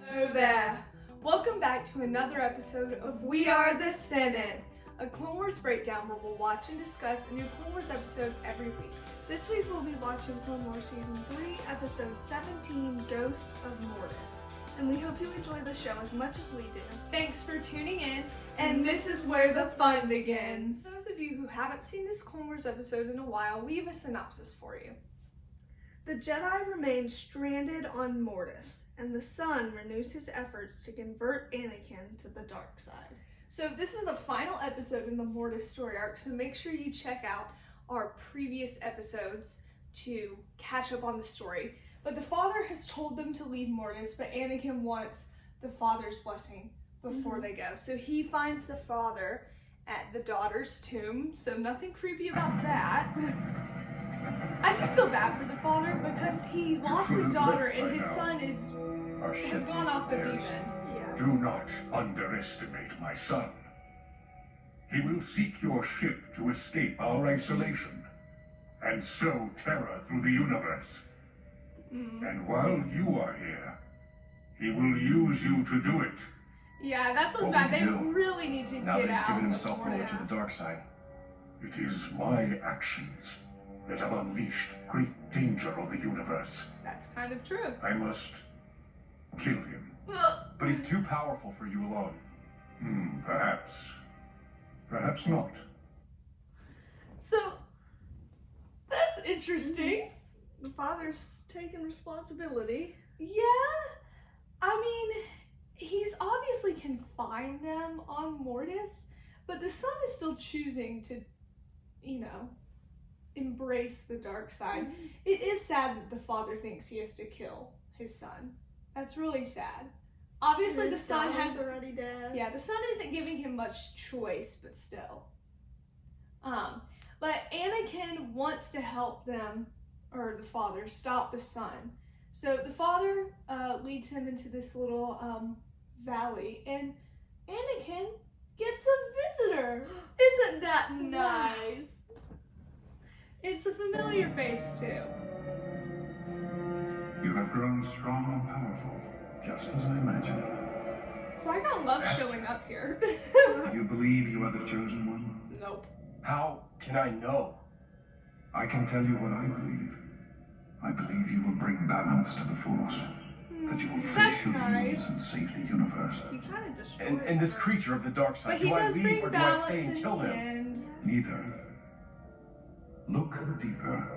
Hello there. Welcome back to another episode of We Are the Senate, a Clone Wars breakdown where we'll watch and discuss a new Clone Wars episode every week. This week we'll be watching Clone Wars Season 3, Episode 17, Ghosts of Mortis. And we hope you enjoy the show as much as we do. Thanks for tuning in, and this is where the fun begins. For those of you who haven't seen this Clone Wars episode in a while, we have a synopsis for you. The Jedi remain stranded on Mortis, and the Son renews his efforts to convert Anakin to the dark side. So this is the final episode in the Mortis story arc, so make sure you check out our previous episodes to catch up on the story. But the Father has told them to leave Mortis, but Anakin wants the Father's blessing before they go. So he finds the Father at the daughter's tomb, so nothing creepy about that. I do feel bad for the Father because he lost his daughter and his son has gone off the deep end. Yeah. Do not underestimate my son. He will seek your ship to escape our isolation and sow terror through the universe. And while you are here, he will use you to do it. Yeah, that's what's bad. They really need to now get that he's out given himself of over Mortis. to the dark side. It is my actions that have unleashed great danger on the universe. That's kind of true. I must kill him. But he's too powerful for you alone. Perhaps. Perhaps not. So, that's interesting. The Father's taking responsibility. Yeah, I mean, he's obviously confined them on Mortis, but the Son is still choosing to, embrace the dark side. It is sad that the Father thinks he has to kill his son. That's really sad. Obviously, the Son has already dead. Yeah, the Son isn't giving him much choice, but still. But Anakin wants to help them, or the Father, stop the Son. So the Father leads him into this little valley, and Anakin gets a visitor. Isn't that nice? It's a familiar face, too. You have grown strong and powerful, just as I imagined. Qui-Gon loves showing up here. Do you believe you are the chosen one? Nope. How can I know? I can tell you what I believe. I believe you will bring balance to the Force. That you will face your demons and save the universe. He kind of destroyed And this creature of the dark side, But he do I does leave bring or do I balance stay and in kill the him? end. Neither. Look deeper.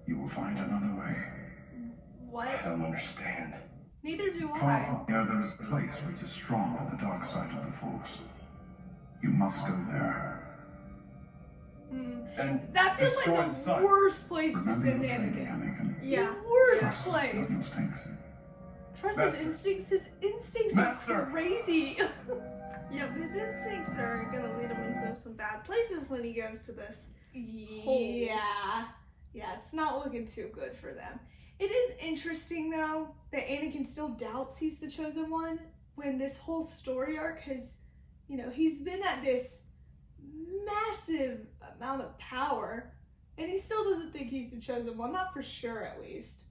You will find another way. What? I don't understand. Neither do Far I. from here, there is a place which is strong for the dark side of the Force. You must go there. And That feels destroy like the the sun. worst place to Remember send your training, Anakin. Anakin. Yeah. The worst Trust your place. instincts. Trust Master. his instincts. His instincts Master. are crazy. Yep, his instincts are gonna lead him into some bad places when he goes to this. Yeah. Yeah, it's not looking too good for them. It is interesting, though, that Anakin still doubts he's the chosen one when this whole story arc has, he's been at this massive amount of power, and he still doesn't think he's the chosen one. Not for sure, at least.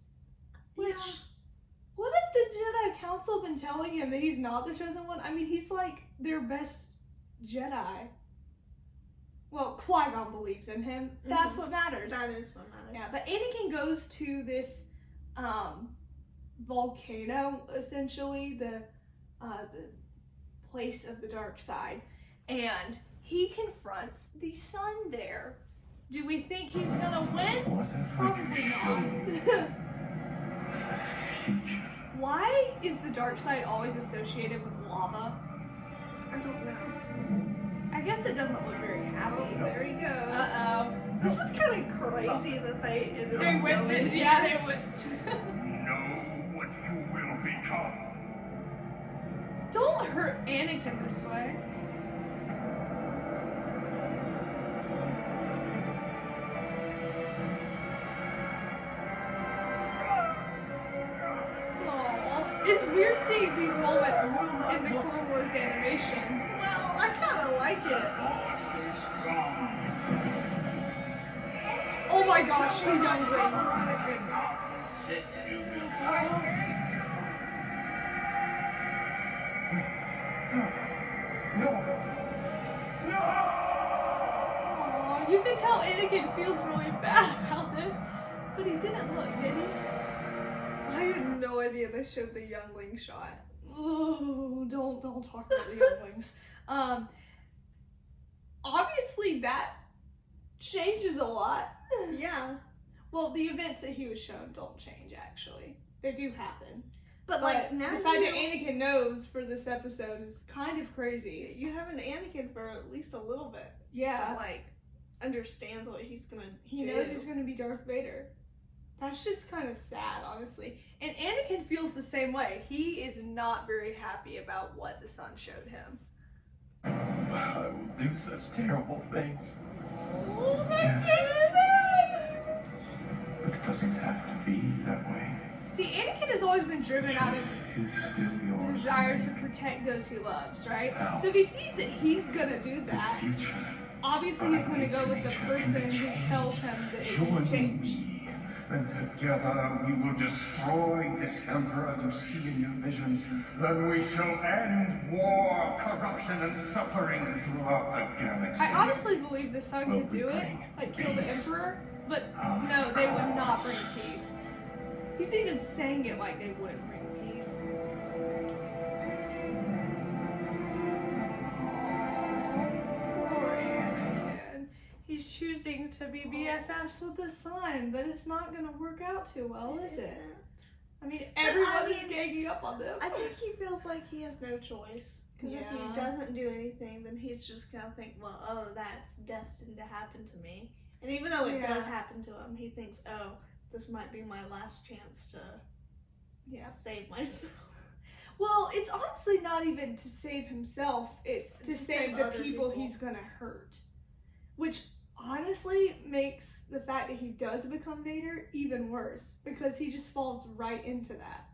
Which, what if the Jedi Council have been telling him that he's not the chosen one? I mean, he's like their best Jedi. Well, Qui-Gon believes in him. That's what matters. That is what matters. Yeah, but Anakin goes to this volcano, essentially, the place of the dark side, and he confronts the Son there. Do we think he's gonna win? What if I Probably could show not. you the future? Why is the dark side always associated with lava? I don't know. I guess it doesn't look very happy. There he goes. Uh-oh. This is kind of crazy that they ended They up went, going. yeah, they went. Know what you will become. Don't hurt Anakin this way. Aww. It's weird seeing these moments in the Clone Wars animation. Well, I kind of like it. Force is strong. Oh my gosh, too young Ring. Sit, you will. Aw, you can tell Anakin feels really bad about this, but he didn't look, did he? I had no idea they showed the youngling shot. Oh, don't talk about the younglings. Obviously that changes a lot. Yeah. Well, the events that he was shown don't change, actually. They do happen. But like now the fact that Anakin knows for this episode is kind of crazy. you have an Anakin for at least a little bit. Yeah. That like understands what he's gonna He do. knows he's going to be Darth Vader. That's just kind of sad, honestly. And Anakin feels the same way. He is not very happy about what the sun showed him. I will do such terrible things. Oh, that's But it doesn't have to be that way. See, Anakin has always been driven out of Choice is still the yours. desire to protect those he loves, right? Now, So if he sees that he's gonna do the that, future obviously he's gonna go with the person who tells him that it can Join change. me, and together we will destroy this emperor you see in your visions. Then we shall end war, corruption, and suffering throughout the galaxy. I honestly believe the sun Will could do we it, bring like kill the peace? emperor, but no, they would not bring peace. He's even saying it like they wouldn't bring peace. Poor Anakin. He's choosing to be BFFs with the sun, but it's not gonna work out too well, is it? I mean, everyone is ganging up on them. I think he feels like he has no choice. Because if Yeah. he doesn't do anything, then he's just gonna think, well, oh, that's destined to happen to me. And even though it does happen to him, he thinks, oh, this might be my last chance to save myself. Well, it's honestly not even to save himself, it's to save the other people people. he's gonna hurt. Which honestly makes the fact that he does become Vader even worse, because he just falls right into that.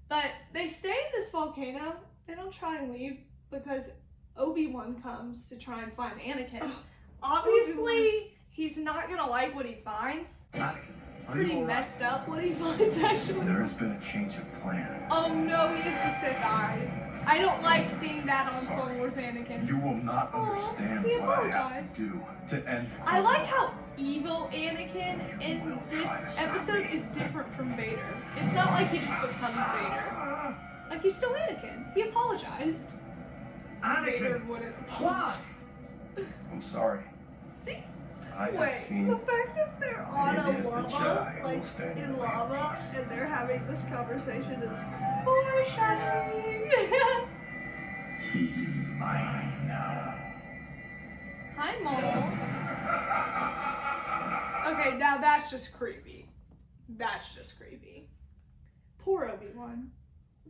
But they stay in this volcano, they don't try and leave, because Obi-Wan comes to try and find Anakin. Oh, Obviously, he's not gonna like what he finds. It's pretty messed up what he finds, actually. There has been a change of plan. Oh no, he has the Sith eyes. I don't like seeing that on Clone Wars Anakin. You will not Aw, understand he what I have apologized. to do to end the I Clone like Wars. how evil Anakin in this episode is different from Vader. It's not like he just becomes Vader. Like, he's still Anakin. He apologized. Vader Anakin, wouldn't why? apologize. I'm sorry. See? I have Wait, seen. the fact that they're on It a is the lava, Jedi who will like stand in in the way of lava, peace. and they're having this conversation is Foreshadowing. He's mine now. Hi, Mom. Okay, now that's just creepy. That's just creepy. Poor Obi-Wan.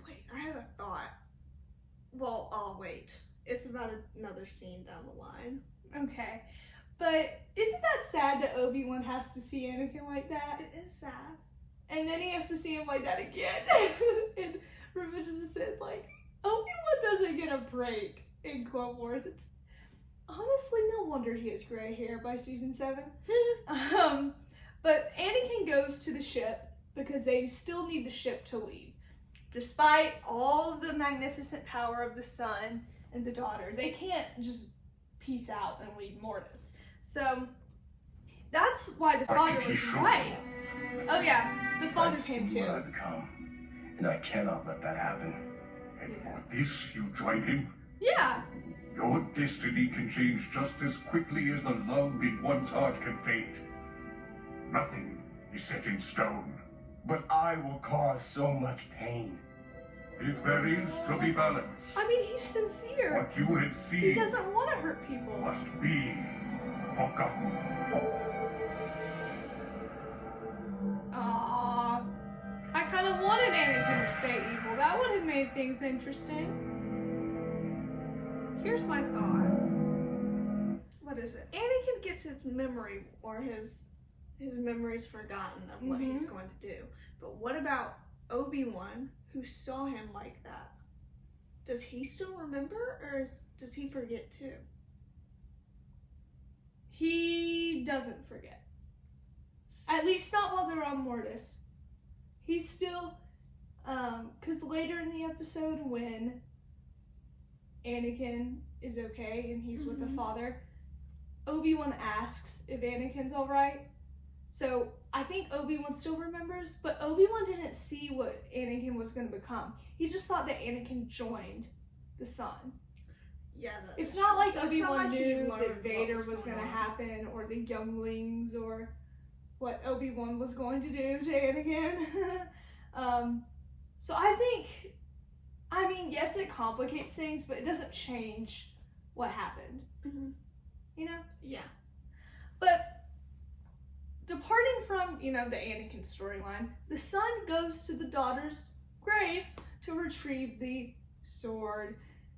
Wait, I have a thought. Well, I'll wait. It's about another scene down the line. Okay. But isn't that sad that Obi-Wan has to see Anakin like that? It is sad. And then he has to see him like that again. In Revenge of the Sith, like, Obi-Wan doesn't get a break in Clone Wars. It's honestly no wonder he has gray hair by season 7. But Anakin goes to the ship because they still need the ship to leave. Despite all of the magnificent power of the son and the daughter, they can't just peace out and leave Mortis. So that's why the father was right. Oh yeah, the father I've came seen what I too. become, and I cannot let that happen. And for this you join him? Yeah. Your destiny can change just as quickly as the love in one's heart can fade. Nothing is set in stone. But I will cause so much pain. If there is to be balance, I mean, he's sincere. what you have He seen doesn't want to hurt people. must be forgotten. Aww. I kind of wanted Anakin to stay evil. That would have made things interesting. Here's my thought. What is it? Anakin gets his memory or his memories forgotten of what he's going to do. But what about Obi-Wan, who saw him like that? Does he still remember, or does he forget too? He doesn't forget. At least not while they're on Mortis. He's still, Because later in the episode, when Anakin is okay and he's with the father, Obi-Wan asks if Anakin's alright. So I think Obi-Wan still remembers, but Obi-Wan didn't see what Anakin was going to become. He just thought that Anakin joined the Son. Yeah, it's not like Obi-Wan knew that Vader was going to happen, or the younglings, or what Obi-Wan was going to do to Anakin. So I think, I mean, yes, it complicates things, but it doesn't change what happened. You know? Yeah. But departing from, you know, the Anakin storyline, the son goes to the daughter's grave to retrieve the sword,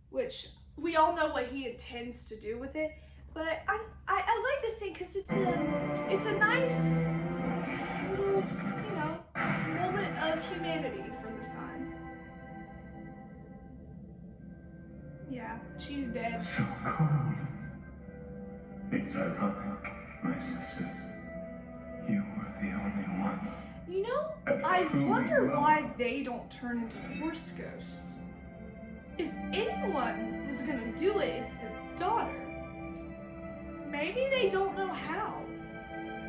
which we all know what he intends to do with it. But I like this scene because it's a nice little, you know, moment of humanity for the son. Yeah, she's dead. So cold. It's ironic, my sister. You were the only one. You know, I I truly wonder love why they don't turn into Force ghosts. If anyone was gonna do it, it's the daughter. Maybe they don't know how.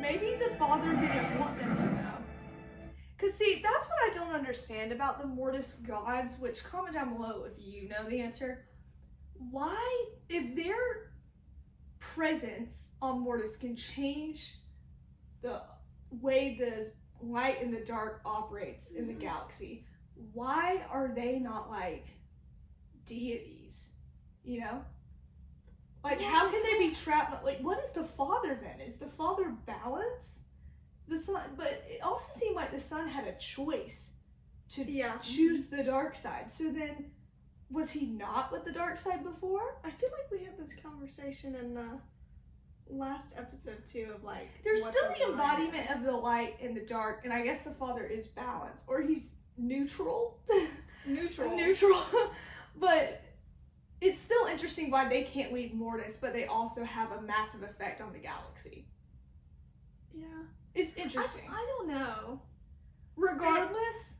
Maybe the father didn't want them to know. Cause see, that's what I don't understand about the Mortis gods, which comment down below if you know the answer. Why, if their presence on Mortis can change the way the light and the dark operates in the galaxy, why are they not like deities? You know? Like, how can they be trapped? Like, what is the father then? Is the father balance? The son, but it also seemed like the son had a choice to choose the dark side. So then, was he not with the dark side before? I feel like we had this conversation in the last episode too of like there's what still the line embodiment is. of the light and the dark, and I guess the father is balance, or he's neutral. Neutral. But it's still interesting why they can't lead Mortis, but they also have a massive effect on the galaxy. Yeah. It's interesting. I don't know. Regardless,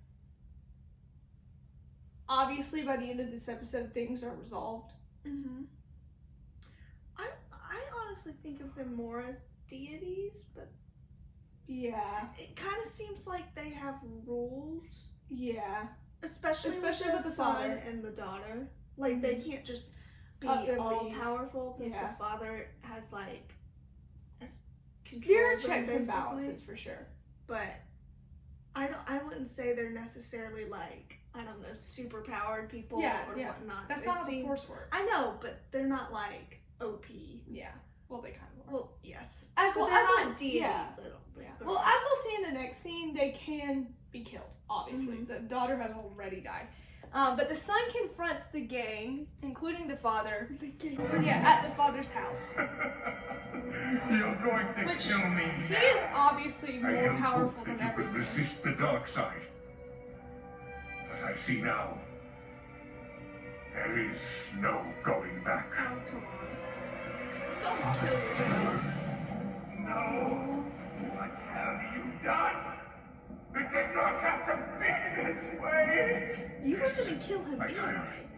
obviously by the end of this episode, things are resolved. I honestly think of them more as deities, but Yeah. it kind of seems like they have rules, Yeah. especially with the father and the daughter. Like they can't just be Up and all leave. powerful because Yeah. the father has like control. There are of them, checks and basically. balances for sure. But I wouldn't say they're necessarily like, I don't know, super powered people or whatnot. That's They not how the seem- Force works. I know, but they're not like OP. Yeah. Well, they kind of are. Well, yes. As But well they're as not well- deities. yeah. I don't think. Well, as we'll see in the next scene, they can be killed, obviously. The daughter has already died. But the son confronts the gang, including the father, at the father's house. You're going to Which kill me he now. is obviously I more held powerful hope than that you ever. could resist the dark side. But I see now. There is no going back. Oh, come on. Don't kill yourself. No. What have you done? It did not have to be this way. You were gonna kill him My child. anyway.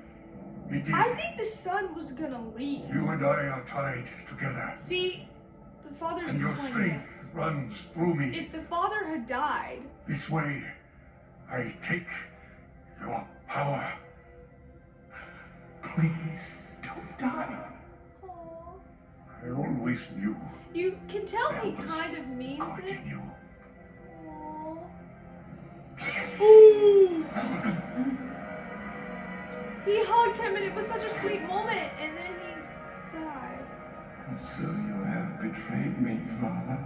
It did. I think the son was gonna leave. You and I are tied together, See, the father's and your explaining it. strength runs through me. If the father had died, This way, I take your power. Please, don't die. I always knew you can tell he That was kind of means God it. in you. He hugged him and it was such a sweet moment, and then he died. And so you have betrayed me, Father.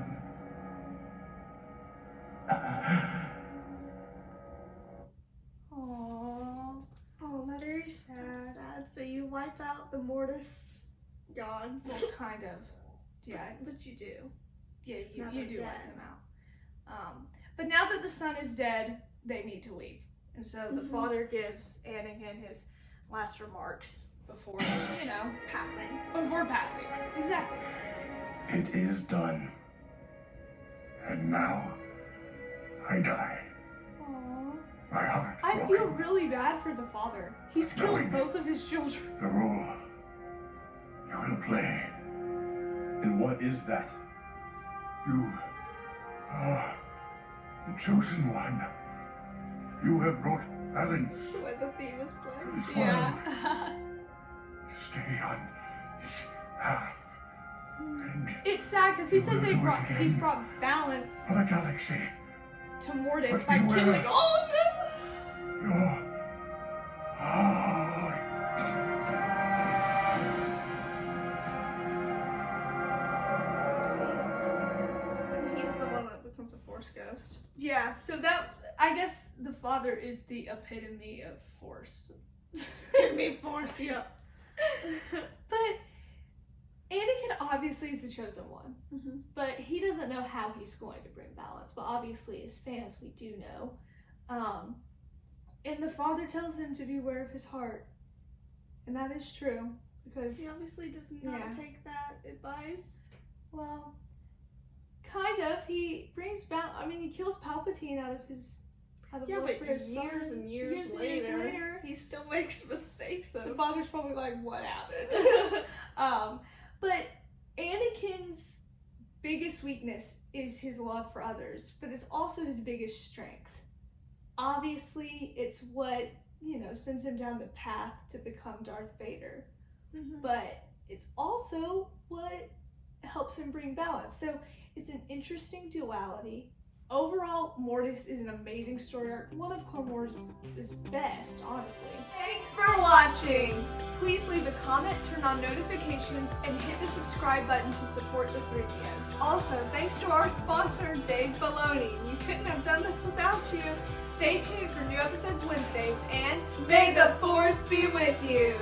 Aww. Oh, that's Very that's sad. sad. So you wipe out the Mortis gods. Well, kind of. Yeah, But you do. yeah, It's you not do dead. let them out. But now that the son is dead, they need to leave. And so the father gives Anakin his last remarks before, Passing. before passing. Exactly. It is done. And now, I die. Aww. My heart I broken. really bad for the father. He's killed Knowing both of his children. the role you will play. And what is that? You are the chosen one. You have brought balance When the theme is to playing. this Yeah. world. Stay on this path. And It's sad because he You says will do it he's again. brought balance for the galaxy, to Mortis But by beware. killing all of them. your heart. He's the one that becomes a Force ghost. Yeah, so that, I guess the father is the epitome of Force. Give me Force, yeah. But Anakin obviously is the chosen one, Mm-hmm. but he doesn't know how he's going to bring balance. But obviously, as fans, we do know. And the father tells him to beware of his heart, and that is true because, He obviously does not Yeah. take that advice. well, kind of. He brings balance. I mean, he kills Palpatine out of Yeah, love but for his son. years and years later, he still makes mistakes. The Though. father's probably like, what happened? But Anakin's biggest weakness is his love for others, but it's also his biggest strength. Obviously, it's what, sends him down the path to become Darth Vader, Mm-hmm. but it's also what helps him bring balance. So it's an interesting duality. Overall, Mortis is an amazing story arc. One of Clone Wars' best, honestly. Thanks for watching! Please leave a comment, turn on notifications, and hit the subscribe button to support the Threepios. Also, thanks to our sponsor, Dave Filoni. We couldn't have done this without you. Stay tuned for new episodes Wednesdays, and may the Force be with you!